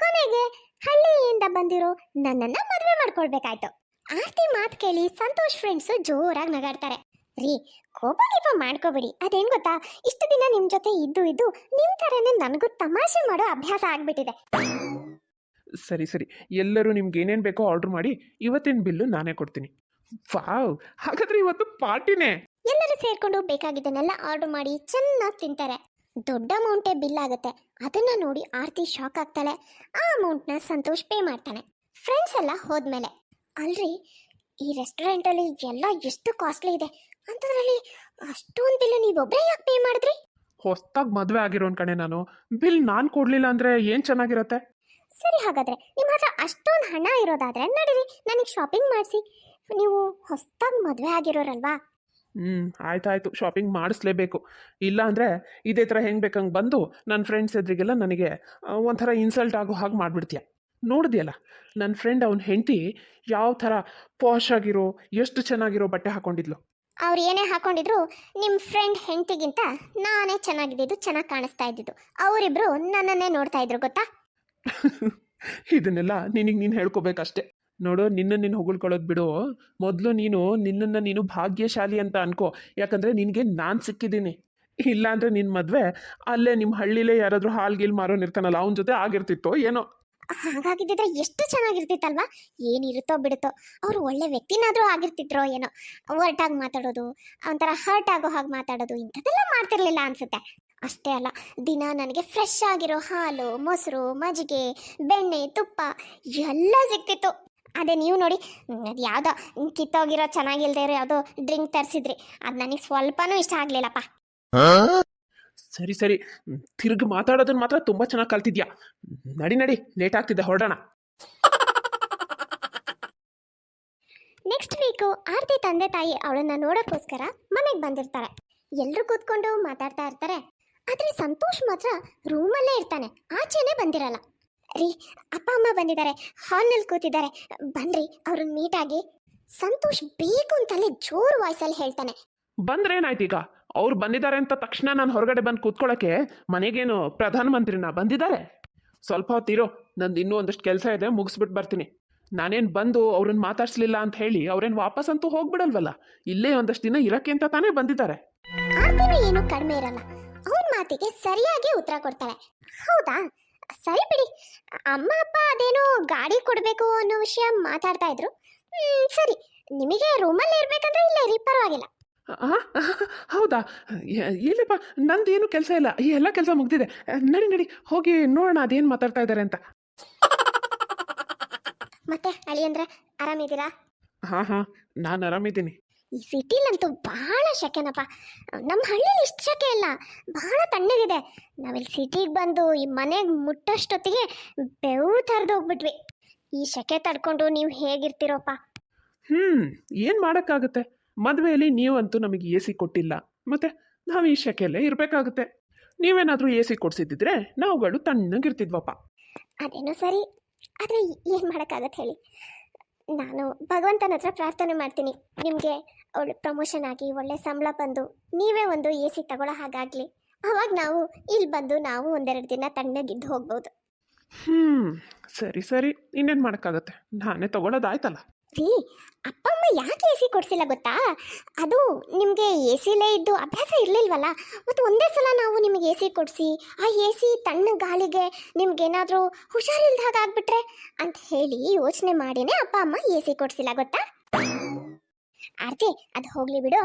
ಕೊನೆಗೆ ಹಳ್ಳಿಯಿಂದ ಬಂದಿರೋ ನನ್ನನ್ನ ಮದುವೆ ಮಾಡ್ಕೊಳ್ಬೇಕಾಯ್ತು. ಆರ್ತಿ ಮಾತು ಕೇಳಿ ಸಂತೋಷ್ ಫ್ರೆಂಡ್ಸ್ ಜೋರಾಗಿ ನಗಾಡ್ತಾರೆ. ರೀ, ಕೋಪ ಗೀಪ ಮಾಡ್ಕೋಬೇಡಿ. ಅದೇನು ಗೊತ್ತಾ, ಇಷ್ಟು ದಿನ ನಿಮ್ಮ ಜೊತೆ ಇದ್ದು ನಿಮ್ಮ ಥರನೇ ನನಗೂ ತಮಾಷೆ ಮಾಡೋ ಅಭ್ಯಾಸ ಆಗ್ಬಿಟ್ಟಿದೆ. ಸರಿ ಸರಿ, ಎಲ್ಲರೂ ನಿಮ್ಗೆ ಏನೇನು ಬೇಕೋ ಆರ್ಡ್ರ್ ಮಾಡಿ, ಇವತ್ತಿನ ಬಿಲ್ಲು ನಾನೇ ಕೊಡ್ತೀನಿ. ವಾವ್, ಹಾಗಾದ್ರೆ ಇವತ್ತು ಪಾರ್ಟಿನೇ. ಎಲ್ಲರೂ ಸೇರ್ಕೊಂಡು ಬೇಕಾಗಿದ್ದನ್ನೆಲ್ಲ ಆರ್ಡರ್ ಮಾಡಿ ಚೆನ್ನಾಗಿ ತಿಂತಾರೆ. ದೊಡ್ಡ ಅಮೌಂಟೇ ಬಿಲ್ ಆಗುತ್ತೆ. ಅದನ್ನ ನೋಡಿ ಆರ್ತಿ ಶಾಕ್ ಆಗ್ತಾಳೆ. ಆ ಅಮೌಂಟ್ನ ಸಂತೋಷ್ ಪೇ ಮಾಡ್ತಾನೆ. ಫ್ರೆಂಡ್ಸ್ ಎಲ್ಲ ಹೋದ್ಮೇಲೆ, ಅಲ್ರಿ ಈ ರೆಸ್ಟೋರೆಂಟಲ್ಲಿ ಎಲ್ಲ ಎಷ್ಟು ಕಾಸ್ಟ್ಲಿ ಇದೆ, ಅಂಥದ್ರಲ್ಲಿ ಅಷ್ಟೊಂದು ಬಿಲ್ ನೀವೊಬ್ಬರೇ ಯಾಕೆ ಪೇ ಮಾಡಿದ್ರಿ? ಹೊಸ್ದಾಗಿ ಮದುವೆ ಆಗಿರೋನ್ ಕಣೆ ನಾನು. ಬಿಲ್ ನಾನು ಕೊಡಲಿಲ್ಲ ಅಂದರೆ ಏನು ಚೆನ್ನಾಗಿರತ್ತೆ? ಸರಿ, ಹಾಗಾದ್ರೆ ನಿಮ್ಮ ಹತ್ರ ಅಷ್ಟೊಂದು ಹಣ ಇರೋದಾದ್ರೆ ನಡೀರಿ, ನನಗೆ ಶಾಪಿಂಗ್ ಮಾಡಿಸಿ. ನೀವು ಹೊಸ್ದಾಗಿ ಮದುವೆ ಆಗಿರೋರಲ್ವಾ? ಆಯ್ತಾಯ್ತು, ಶಾಪಿಂಗ್ ಮಾಡಿಸ್ಲೇಬೇಕು. ಇಲ್ಲ ಅಂದರೆ ಇದೇ ಥರ ಹೆಂಗೆ ಬೇಕಂಗೆ ಬಂದು ನನ್ನ ಫ್ರೆಂಡ್ಸ್ ಎದುರಿಗೆಲ್ಲ ನನಗೆ ಒಂಥರ ಇನ್ಸಲ್ಟ್ ಆಗೋ ಹಾಗೆ ಮಾಡಿಬಿಡ್ತೀಯ. ನೋಡಿದ್ಯಲ್ಲ ನನ್ನ ಫ್ರೆಂಡ್ ಅವನ ಹೆಂಡತಿ ಯಾವ ಥರ ಪಾಶ್ ಆಗಿರೋ ಎಷ್ಟು ಚೆನ್ನಾಗಿರೋ ಬಟ್ಟೆ ಹಾಕೊಂಡಿದ್ಲು. ಅವ್ರು ಏನೇ ಹಾಕೊಂಡಿದ್ರು ನಿಮ್ಮ ಫ್ರೆಂಡ್ ಹೆಂಡತಿಗಿಂತ ನಾನೇ ಚೆನ್ನಾಗಿದ್ದು, ಚೆನ್ನಾಗಿ ಕಾಣಿಸ್ತಾ ಇದ್ದಿದ್ದು. ಅವರಿಬ್ರು ನನ್ನನ್ನೇ ನೋಡ್ತಾ ಇದ್ರು ಗೊತ್ತಾ? ಇದನ್ನೆಲ್ಲ ನಿನಗೆ ನೀನು ಹೇಳ್ಕೊಬೇಕಷ್ಟೆ. ನೋಡು, ನಿನ್ನ ಹೊಗಳ್ಕೊಳ್ಳೋದು ಬಿಡು. ಮೊದಲು ನಿನ್ನನ್ನು ನೀನು ಭಾಗ್ಯಶಾಲಿ ಅಂತ ಅನ್ಕೋ. ಯಾಕಂದರೆ ನಿನಗೆ ನಾನು ಸಿಕ್ಕಿದ್ದೀನಿ. ಇಲ್ಲ ಅಂದರೆ ನಿನ್ನ ಮದುವೆ ಅಲ್ಲೇ ನಿಮ್ಮ ಹಳ್ಳಿಲೇ ಯಾರಾದರೂ ಹಾಲ್ಗಿಲ್ ಮಾರೋನ್ ಇರ್ತಾನಲ್ಲ ಅವನ ಜೊತೆ ಆಗಿರ್ತಿತ್ತೋ ಏನೋ. ಹಾಗಾಗಿದ್ದಿದ್ರೆ ಎಷ್ಟು ಚೆನ್ನಾಗಿರ್ತಿತ್ತಲ್ವಾ? ಏನಿರುತ್ತೋ ಬಿಡುತ್ತೋ, ಅವರು ಒಳ್ಳೆ ವ್ಯಕ್ತಿನಾದರೂ ಆಗಿರ್ತಿದ್ರೋ ಏನೋ. ಒರ್ಟಾಗಿ ಮಾತಾಡೋದು, ಒಂಥರ ಹರ್ಟ್ ಆಗೋ ಹಾಗೆ ಮಾತಾಡೋದು, ಇಂಥದ್ದೆಲ್ಲ ಮಾಡ್ತಿರ್ಲಿಲ್ಲ ಅನ್ಸುತ್ತೆ. ಅಷ್ಟೇ ಅಲ್ಲ, ದಿನ ನನಗೆ ಫ್ರೆಶ್ ಆಗಿರೋ ಹಾಲು, ಮೊಸರು, ಮಜ್ಜಿಗೆ, ಬೆಣ್ಣೆ, ತುಪ್ಪ ಎಲ್ಲ ಸಿಕ್ತಿತ್ತು. ಅದೇ ನೀವು ನೋಡಿ, ಅದು ಯಾವುದೋ ಕಿತ್ತೋಗಿರೋ ಚೆನ್ನಾಗಿಲ್ದೇ ಇರೋ ಯಾವುದೋ ಡ್ರಿಂಕ್ ತರಿಸಿದ್ರಿ, ಅದು ನನಗೆ ಸ್ವಲ್ಪನೂ ಇಷ್ಟ ಆಗಲಿಲ್ಲಪ್ಪ. ಸರಿ ಸರಿ, ತಿರ್ಗಿ ಮಾತಾಡೋದನ್ನ ಮಾತ್ರ ತುಂಬ ಚೆನ್ನಾಗಿ ಕಲ್ತಿದ್ಯಾ. ನಡಿ ಲೇಟ್ ಆಗ್ತಿದೆ, ಹೊರಡೋಣ. ನೆಕ್ಸ್ಟ್ ವೀಕು ಆರ್ತಿ ತಂದೆ ತಾಯಿ ಅವಳನ್ನ ನೋಡೋಕ್ಕೋಸ್ಕರ ಮನೆಗೆ ಬಂದಿರ್ತಾರೆ. ಎಲ್ಲರೂ ಕೂತ್ಕೊಂಡು ಮಾತಾಡ್ತಾ ಇರ್ತಾರೆ. ಆದರೆ ಸಂತೋಷ್ ಮಾತ್ರ ರೂಮಲ್ಲೇ ಇರ್ತಾನೆ, ಆಚೆನೇ ಬಂದಿರಲ್ಲ. ರೀ, ಅಪ್ಪ ಅಮ್ಮ ಬಂದಿದ್ದಾರೆ, ಹಾಲ್ನಲ್ಲಿ ಕೂತಿದ್ದಾರೆ, ಬನ್ರಿ ಅವ್ರನ್ನ ನೀಟಾಗಿ. ಸಂತೋಷ್ ಬೇಕು ಅಂತಲೇ ಜೋರು ವಾಯ್ಸಲ್ಲಿ ಹೇಳ್ತಾನೆ. ಬಂದ್ರೇನಾಯ್ತು ಈಗ? ಅವ್ರು ಬಂದಿದ್ದಾರೆ ಅಂತ ತಕ್ಷಣ ನಾನು ಹೊರಗಡೆ ಬಂದು ಕೂತ್ಕೊಳ್ಳೋಕ್ಕೆ ಮನೆಗೇನು ಪ್ರಧಾನಮಂತ್ರಿನ ಬಂದಿದ್ದಾರೆ? ಸ್ವಲ್ಪ ಹೊತ್ತಿರೋ, ನಂದು ಇನ್ನೂ ಒಂದಷ್ಟು ಕೆಲಸ ಇದೆ, ಮುಗಿಸ್ಬಿಟ್ಟು ಬರ್ತೀನಿ. ನಾನೇನು ಬಂದು ಅವ್ರನ್ನ ಮಾತಾಡ್ಸ್ಲಿಲ್ಲ ಅಂತ ಹೇಳಿ ಅವ್ರೇನು ವಾಪಸ್ಸಂತೂ ಹೋಗ್ಬಿಡಲ್ವಲ್ಲ. ಇಲ್ಲೇ ಒಂದಷ್ಟು ದಿನ ಇರಕ್ಕೆ ಅಂತ ತಾನೇ ಬಂದಿದ್ದಾರೆ. ಆರ್ತಿನೂ ಏನು ಕಡಿಮೆ ಇರಲ್ಲ, ಅವನ ಮಾತಿಗೆ ಸರಿಯಾಗಿ ಉತ್ತರ ಕೊಡ್ತಾಳೆ. ಹೌದಾ, ಸರಿ ಬಿಡಿ. ಅಮ್ಮ ಅಪ್ಪ ಅದೇನೋ ಗಾಡಿ ಕೊಡಬೇಕು ಅನ್ನೋ ವಿಷಯ ಮಾತಾಡ್ತಾ ಇದ್ರು. ಸರಿ, ನಿಮಗೆ ರೂಮಲ್ಲೇ ಇರ್ಬೇಕಂದ್ರೆ ಇಲ್ಲೇ ಇರಿ, ಪರವಾಗಿಲ್ಲ. ಹೌದಾ? ಇಲ್ಲಪ್ಪ, ನಂದೇನು ಕೆಲಸ ಇಲ್ಲ, ಈ ಎಲ್ಲ ಕೆಲಸ ಮುಗ್ದಿದೆ. ನಡಿ ಹೋಗಿ ನೋಡೋಣ ಅದೇನು ಮಾತಾಡ್ತಾ ಇದ್ದಾರೆ ಅಂತ. ಮತ್ತೆ ಅಳಿಯಂದ್ರೆ ಆರಾಮಿದ್ದೀರಾ? ಹಾಂ, ನಾನು ಆರಾಮಿದ್ದೀನಿ. ಈ ಸಿಟಿಲಂತೂ ಬಹಳ ಶೆಕೆನಪ್ಪ. ನಮ್ಮ ಹಳ್ಳಿಲಿ ಇಷ್ಟು ಶೆಕೆ ಇಲ್ಲ, ಬಹಳ ತಣ್ಣಗಿದೆ. ನಾವಿಲ್ಲಿ ಸಿಟಿಗೆ ಬಂದು ಈ ಮನೆಗೆ ಮುಟ್ಟಷ್ಟೊತ್ತಿಗೆ ಬೆವು ತರದು ಹೋಗ್ಬಿಟ್ವಿ. ಈ ಶೆಕೆ ತಡ್ಕೊಂಡು ನೀವು ಹೇಗಿರ್ತೀರೋಪ್ಪ? ಏನು ಮಾಡೋಕ್ಕಾಗುತ್ತೆ? ಮದುವೆಯಲ್ಲಿ ನೀವಂತೂ ನಮಗೆ ಎ ಸಿ ಕೊಟ್ಟಿಲ್ಲ, ಮತ್ತೆ ನಾವು ಈ ಶೆಕೆಯಲ್ಲೇ ಇರಬೇಕಾಗುತ್ತೆ. ನೀವೇನಾದರೂ ಎ ಸಿ ಕೊಡಿಸಿದ್ದಿದ್ರೆ ನಾವುಗಳು ತಣ್ಣಗಿರ್ತಿದ್ವಪ್ಪ. ಅದೇನೋ ಸರಿ, ಆದರೆ ಏನು ಮಾಡೋಕ್ಕಾಗತ್ತೆ ಹೇಳಿ. ನಾನು ಭಗವಂತನ ಹತ್ರ ಪ್ರಾರ್ಥನೆ ಮಾಡ್ತೀನಿ, ನಿಮಗೆ ಒಳ್ಳೆ ಪ್ರಮೋಷನ್ ಆಗಿ ಒಳ್ಳೆ ಸಂಬಳ ಬಂದು ನೀವೇ ಒಂದು ಎ ಸಿ ತಗೊಳ್ಳೋ ಹಾಗಾಗಲಿ. ಅವಾಗ ನಾವು ಇಲ್ಲಿ ಬಂದು ನಾವು ಒಂದೆರಡು ದಿನ ತಣ್ಣಗಿದ್ದು ಹೋಗ್ಬೋದು. ಸರಿ, ಇನ್ನೇನು ಮಾಡೋಕ್ಕಾಗತ್ತೆ, ನಾನೇ ತಗೊಳ್ಳೋದಾಯ್ತಲ್ಲ. ರೀ, ಅಪ್ಪ ಅಮ್ಮ ಯಾಕೆ ಎ ಸಿ ಕೊಡಿಸಿಲ್ಲ ಗೊತ್ತಾ? ಅದು ನಿಮಗೆ ಎ ಸಿಲೇ ಇದ್ದು ಅಭ್ಯಾಸ ಇರಲಿಲ್ವಲ್ಲ. ಮತ್ತು ಒಂದೇ ಸಲ ನಾವು ನಿಮಗೆ ಎ ಸಿ ಕೊಡಿಸಿ ಆ ಎ ಸಿ ತಣ್ಣ ಗಾಳಿಗೆ ನಿಮ್ಗೇನಾದರೂ ಹುಷಾರಿಲ್ದಾಗ ಆಗ್ಬಿಟ್ರೆ ಅಂತ ಹೇಳಿ ಯೋಚನೆ ಮಾಡಿನೇ ಅಪ್ಪ ಅಮ್ಮ ಎ ಸಿ ಕೊಡಿಸಿಲ್ಲ ಗೊತ್ತಾ? ಆರ್ತಿ, ಅದು ಹೋಗ್ಲಿ ಬಿಡು.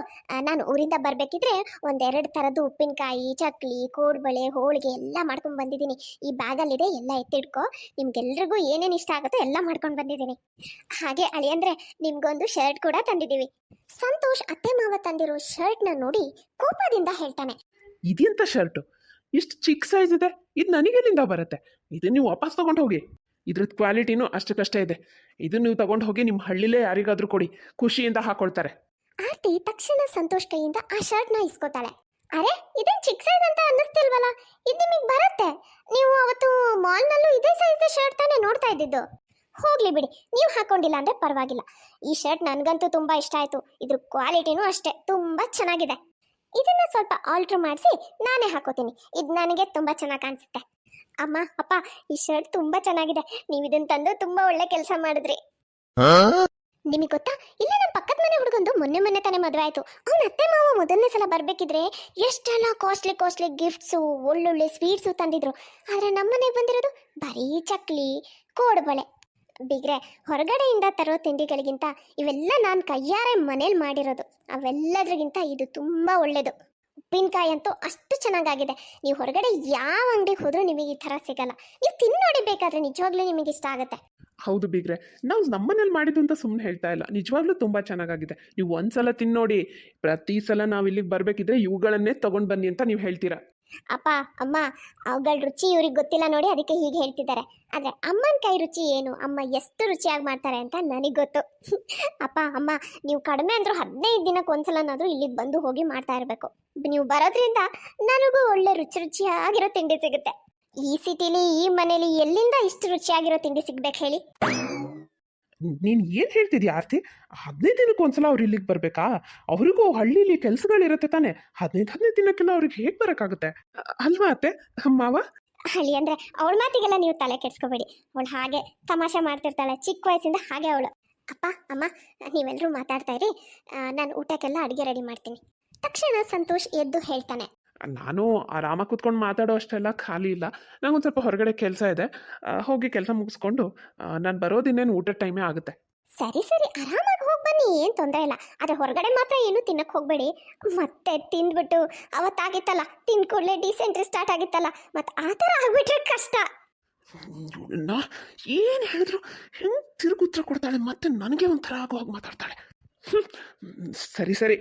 ನಾನು ಊರಿಂದ ಬರಬೇಕಿದ್ರೆ ಒಂದೆರಡು ಥರದ್ದು ಉಪ್ಪಿನಕಾಯಿ, ಚಕ್ಲಿ, ಕೋಡ್ಬಳೆ, ಹೋಳಿಗೆ ಎಲ್ಲ ಮಾಡ್ಕೊಂಡು ಬಂದಿದ್ದೀನಿ. ಈ ಬ್ಯಾಗಲ್ಲಿದೆ, ಎಲ್ಲ ಎತ್ತಿಡ್ಕೊ. ನಿಮ್ಗೆಲ್ರಿಗೂ ಏನೇನು ಇಷ್ಟ ಆಗುತ್ತೋ ಎಲ್ಲ ಮಾಡ್ಕೊಂಡು ಬಂದಿದ್ದೀನಿ. ಹಾಗೆ ಅಳಿಯಂದ್ರೆ ನಿಮ್ಗೊಂದು ಶರ್ಟ್ ಕೂಡ ತಂದಿದ್ದೀವಿ. ಸಂತೋಷ್ ಅತ್ತೆ ಮಾವ ತಂದಿರೋ ಶರ್ಟ್ನ ನೋಡಿ ಕೋಪದಿಂದ ಹೇಳ್ತಾನೆ. ಇದೆಂತ ಶರ್ಟು? ಇಷ್ಟು ಚಿಕ್ಕ ಸೈಜ್ ಇದೆ, ಇದು ನನಗೆಲ್ಲಿಂದ ಬರುತ್ತೆ? ಇದು ನೀವು ವಾಪಸ್ ತೊಗೊಂಡು ಹೋಗಿ. ಇದ್ರದ್ದು ಕ್ವಾಲಿಟಿನೂ ಅಷ್ಟಕ್ಕಷ್ಟೇ ಇದೆ. ಇದು ನೀವು ತಗೊಂಡು ಹೋಗಿ ನಿಮ್ಮ ಹಳ್ಳಿಲೇ ಯಾರಿಗಾದ್ರೂ ಕೊಡಿ, ಖುಷಿಯಿಂದ ಹಾಕೊಳ್ತಾರೆ. ಆರ್ತಿ ತಕ್ಷಣ ಸಂತೋಷ್ ಕೈಯಿಂದ ಆ ಶರ್ಟ್ನ ಇಸ್ಕೋತಾಳೆ. ಅರೆ, ಇದೇ ಚಿಕ್ಕ ಸೈಜ್ ಅಂತ ಅನ್ನಿಸ್ತಿಲ್ವಲ್ಲ, ಇದು ನಿಮಗೆ ಬರುತ್ತೆ. ನೀವು ಅವತ್ತು ಮಾಲ್ನಲ್ಲೂ ಇದೇ ಸೈಜ್ ಶರ್ಟ್ ತಾನೇ ನೋಡ್ತಾ ಇದ್ದಿದ್ದು. ಹೋಗ್ಲಿ ಬಿಡಿ, ನೀವು ಹಾಕೊಂಡಿಲ್ಲ ಅಂದರೆ ಪರವಾಗಿಲ್ಲ. ಈ ಶರ್ಟ್ ನನಗಂತೂ ತುಂಬ ಇಷ್ಟ ಆಯಿತು. ಇದ್ರ ಕ್ವಾಲಿಟಿನೂ ಅಷ್ಟೇ ತುಂಬ ಚೆನ್ನಾಗಿದೆ. ಇದನ್ನ ಸ್ವಲ್ಪ ಆಲ್ಟ್ರ್ ಮಾಡಿಸಿ ನಾನೇ ಹಾಕೋತೀನಿ, ಇದು ನನಗೆ ತುಂಬ ಚೆನ್ನಾಗಿ ಕಾಣಿಸುತ್ತೆ. ಅಮ್ಮ ಅಪ್ಪ, ಈ ಶರ್ಟ್ ತುಂಬ ಚೆನ್ನಾಗಿದೆ, ನೀವು ಇದನ್ನ ತಂದು ತುಂಬ ಒಳ್ಳೆ ಕೆಲಸ ಮಾಡಿದ್ರಿ. ನಿಮಗೆ ಗೊತ್ತಾ, ಇಲ್ಲೇ ನಮ್ಮ ಪಕ್ಕದ ಮನೆ ಹುಡುಗಂದು ಮೊನ್ನೆ ತಾನೇ ಮದುವೆ ಆಯಿತು. ಅವ್ನ ಅತ್ತೆ ಮಾವ ಮೊದಲನೇ ಸಲ ಬರಬೇಕಿದ್ರೆ ಎಷ್ಟೆಲ್ಲ ಕಾಸ್ಟ್ಲಿ ಗಿಫ್ಟ್ಸು, ಒಳ್ಳೊಳ್ಳೆ ಸ್ವೀಟ್ಸು ತಂದಿದ್ರು. ಆದರೆ ನಮ್ಮ ಮನೆಗೆ ಬಂದಿರೋದು ಬರೀ ಚಕ್ಲಿ, ಕೋಡುಬಳೆ. ಬಿಗ್ರೆ, ಹೊರಗಡೆಯಿಂದ ತರೋ ತಿಂಡಿಗಳಿಗಿಂತ ಇವೆಲ್ಲ ನಾನು ಕೈಯಾರೆ ಮನೇಲಿ ಮಾಡಿರೋದು. ಅವೆಲ್ಲದ್ರಿಗಿಂತ ಇದು ತುಂಬ ಒಳ್ಳೆಯದು. ಉಪ್ಪಿನಕಾಯಿ ಅಂತೂ ಅಷ್ಟು ಚೆನ್ನಾಗಾಗಿದೆ. ನೀವು ಹೊರಗಡೆ ಯಾವ ಅಂಗಡಿಗೆ ಹೋದ್ರೂ ನಿಮಗೆ ಈ ಥರ ಸಿಗಲ್ಲ. ನೀವು ತಿಂದು ನೋಡಿ ಬೇಕಾದ್ರೆ, ನಿಜವಾಗ್ಲೂ ನಿಮಗೆ ಇಷ್ಟ ಆಗುತ್ತೆ. ಹೌದು ಬೀಗ್ರೆ, ನಾವು ನಮ್ಮನೇಲಿ ಮಾಡಿದ್ದು ಅಂತ ಸುಮ್ಮನೆ ಹೇಳ್ತಾ ಇಲ್ಲ, ನಿಜವಾಗ್ಲೂ ತುಂಬ ಚೆನ್ನಾಗಾಗಿದೆ. ನೀವು ಒಂದ್ಸಲ ತಿನ್ನೋಡಿ, ಪ್ರತಿ ಸಲ ನಾವು ಇಲ್ಲಿಗೆ ಬರಬೇಕಿದ್ರೆ ಇವುಗಳನ್ನೇ ತೊಗೊಂಡು ಬನ್ನಿ ಅಂತ ನೀವು ಹೇಳ್ತೀರಾ. ಅಪ್ಪ ಅಮ್ಮ, ಅವುಗಳ ರುಚಿ ಇವ್ರಿಗೆ ಗೊತ್ತಿಲ್ಲ ನೋಡಿ, ಅದಕ್ಕೆ ಹೀಗೆ ಹೇಳ್ತಿದ್ದಾರೆ. ಆದರೆ ಅಮ್ಮನ ಕೈ ರುಚಿ ಏನು, ಅಮ್ಮ ಎಷ್ಟು ರುಚಿಯಾಗಿ ಮಾಡ್ತಾರೆ ಅಂತ ನನಗೆ ಗೊತ್ತು. ಅಪ್ಪ ಅಮ್ಮ, ನೀವು ಕಡಿಮೆ ಅಂದರೂ 15 ದಿನಕ್ಕೆ ಒಂದ್ಸಲನಾದರೂ ಇಲ್ಲಿಗೆ ಬಂದು ಹೋಗಿ ಮಾಡ್ತಾ ಇರಬೇಕು. ನೀವು ಬರೋದ್ರಿಂದ ನನಗೂ ಒಳ್ಳೆ ರುಚಿಯಾಗಿರೋ ತಿಂಡಿ ಸಿಗುತ್ತೆ. ಈ ಸಿಟಿಲಿ, ಈ ಮನೇಲಿ ಎಲ್ಲಿಂದ ಇಷ್ಟು ರುಚಿಯಾಗಿರೋ ತಿಂಡಿ ಸಿಗ್ಬೇಕು ಹೇಳಿ? ನೀನು ಏನು ಹೇಳ್ತಿದ್ಯಾ ಆರ್ತಿ? 15 ದಿನಕ್ಕೆ ಒಂದ್ಸಲ ಅವ್ರು ಇಲ್ಲಿಗೆ ಬರಬೇಕಾ? ಅವರಿಗೂ ಹಳ್ಳಿಲಿ ಕೆಲಸಗಳಿರುತ್ತೆ ತಾನೆ. 15 ದಿನಕ್ಕೆಲ್ಲ ಅವ್ರಿಗೆ ಹೇಗೆ ಬರೋಕ್ಕಾಗುತ್ತೆ ಅಲ್ವಾ ಅತ್ತೆ ಮಾವ? ಹಳ್ಳಿ ಅಂದರೆ ಅವಳ ಮಾತಿಗೆಲ್ಲ ನೀವು ತಲೆ ಕೆಡ್ಸ್ಕೋಬೇಡಿ. ಅವಳು ಹಾಗೆ ತಮಾಷೆ ಮಾಡ್ತಿರ್ತಾಳೆ, ಚಿಕ್ಕ ವಯಸ್ಸಿಂದ ಹಾಗೆ ಅವಳು. ಅಪ್ಪ ಅಮ್ಮ, ನೀವೆಲ್ಲರೂ ಮಾತಾಡ್ತಾ ಇರಿ, ನಾನು ಊಟಕ್ಕೆಲ್ಲ ಅಡುಗೆ ರೆಡಿ ಮಾಡ್ತೀನಿ. ತಕ್ಷಣ ಸಂತೋಷ್ ಎದ್ದು ಹೇಳ್ತಾನೆ, ನಾನು ಆರಾಮಾಗಿ ಕೂತ್ಕೊಂಡು ಮಾತಾಡೋ ಅಷ್ಟೆಲ್ಲ ಖಾಲಿ ಇಲ್ಲ, ನಂಗೊಂದು ಸ್ವಲ್ಪ ಹೊರಗಡೆ ಕೆಲಸ ಇದೆ. ಹೋಗಿ ಕೆಲಸ ಮುಗಿಸ್ಕೊಂಡು ನಾನು ಬರೋದಿನ್ನೇನು ಊಟದ ಟೈಮೇ ಆಗುತ್ತೆ. ಸರಿ ಸರಿ, ಆರಾಮಾಗಿ ಹೋಗಿ ಬನ್ನಿ, ಏನು ತೊಂದರೆ ಇಲ್ಲ. ಆದರೆ ಹೊರಗಡೆ ಮಾತ್ರ ಏನು ತಿನ್ನಕ್ಕೆ ಹೋಗಬೇಡಿ. ಮತ್ತೆ ತಿಂದ್ಬಿಟ್ಟು ಅವತ್ತಾಗಿತ್ತಲ್ಲ, ತಿಂದ ಕೂಡಲೇ ಡಿಸೆಂಟ್ರಿ ಸ್ಟಾರ್ಟ್ ಆಗಿತ್ತಲ್ಲ, ಮತ್ತು ಆ ಥರ ಆಗ್ಬಿಟ್ರೆ ಕಷ್ಟ. ನಾ ಏನು ಹೇಳಿದ್ರು ಹೆಂಗೆ ತಿರುಗುತ್ತರ ಕೊಡ್ತಾಳೆ, ಮತ್ತೆ ನನಗೆ ಒಂಥರ ಆಗುವಾಗ ಮಾತಾಡ್ತಾಳೆ. ಸರಿ ಸರಿ.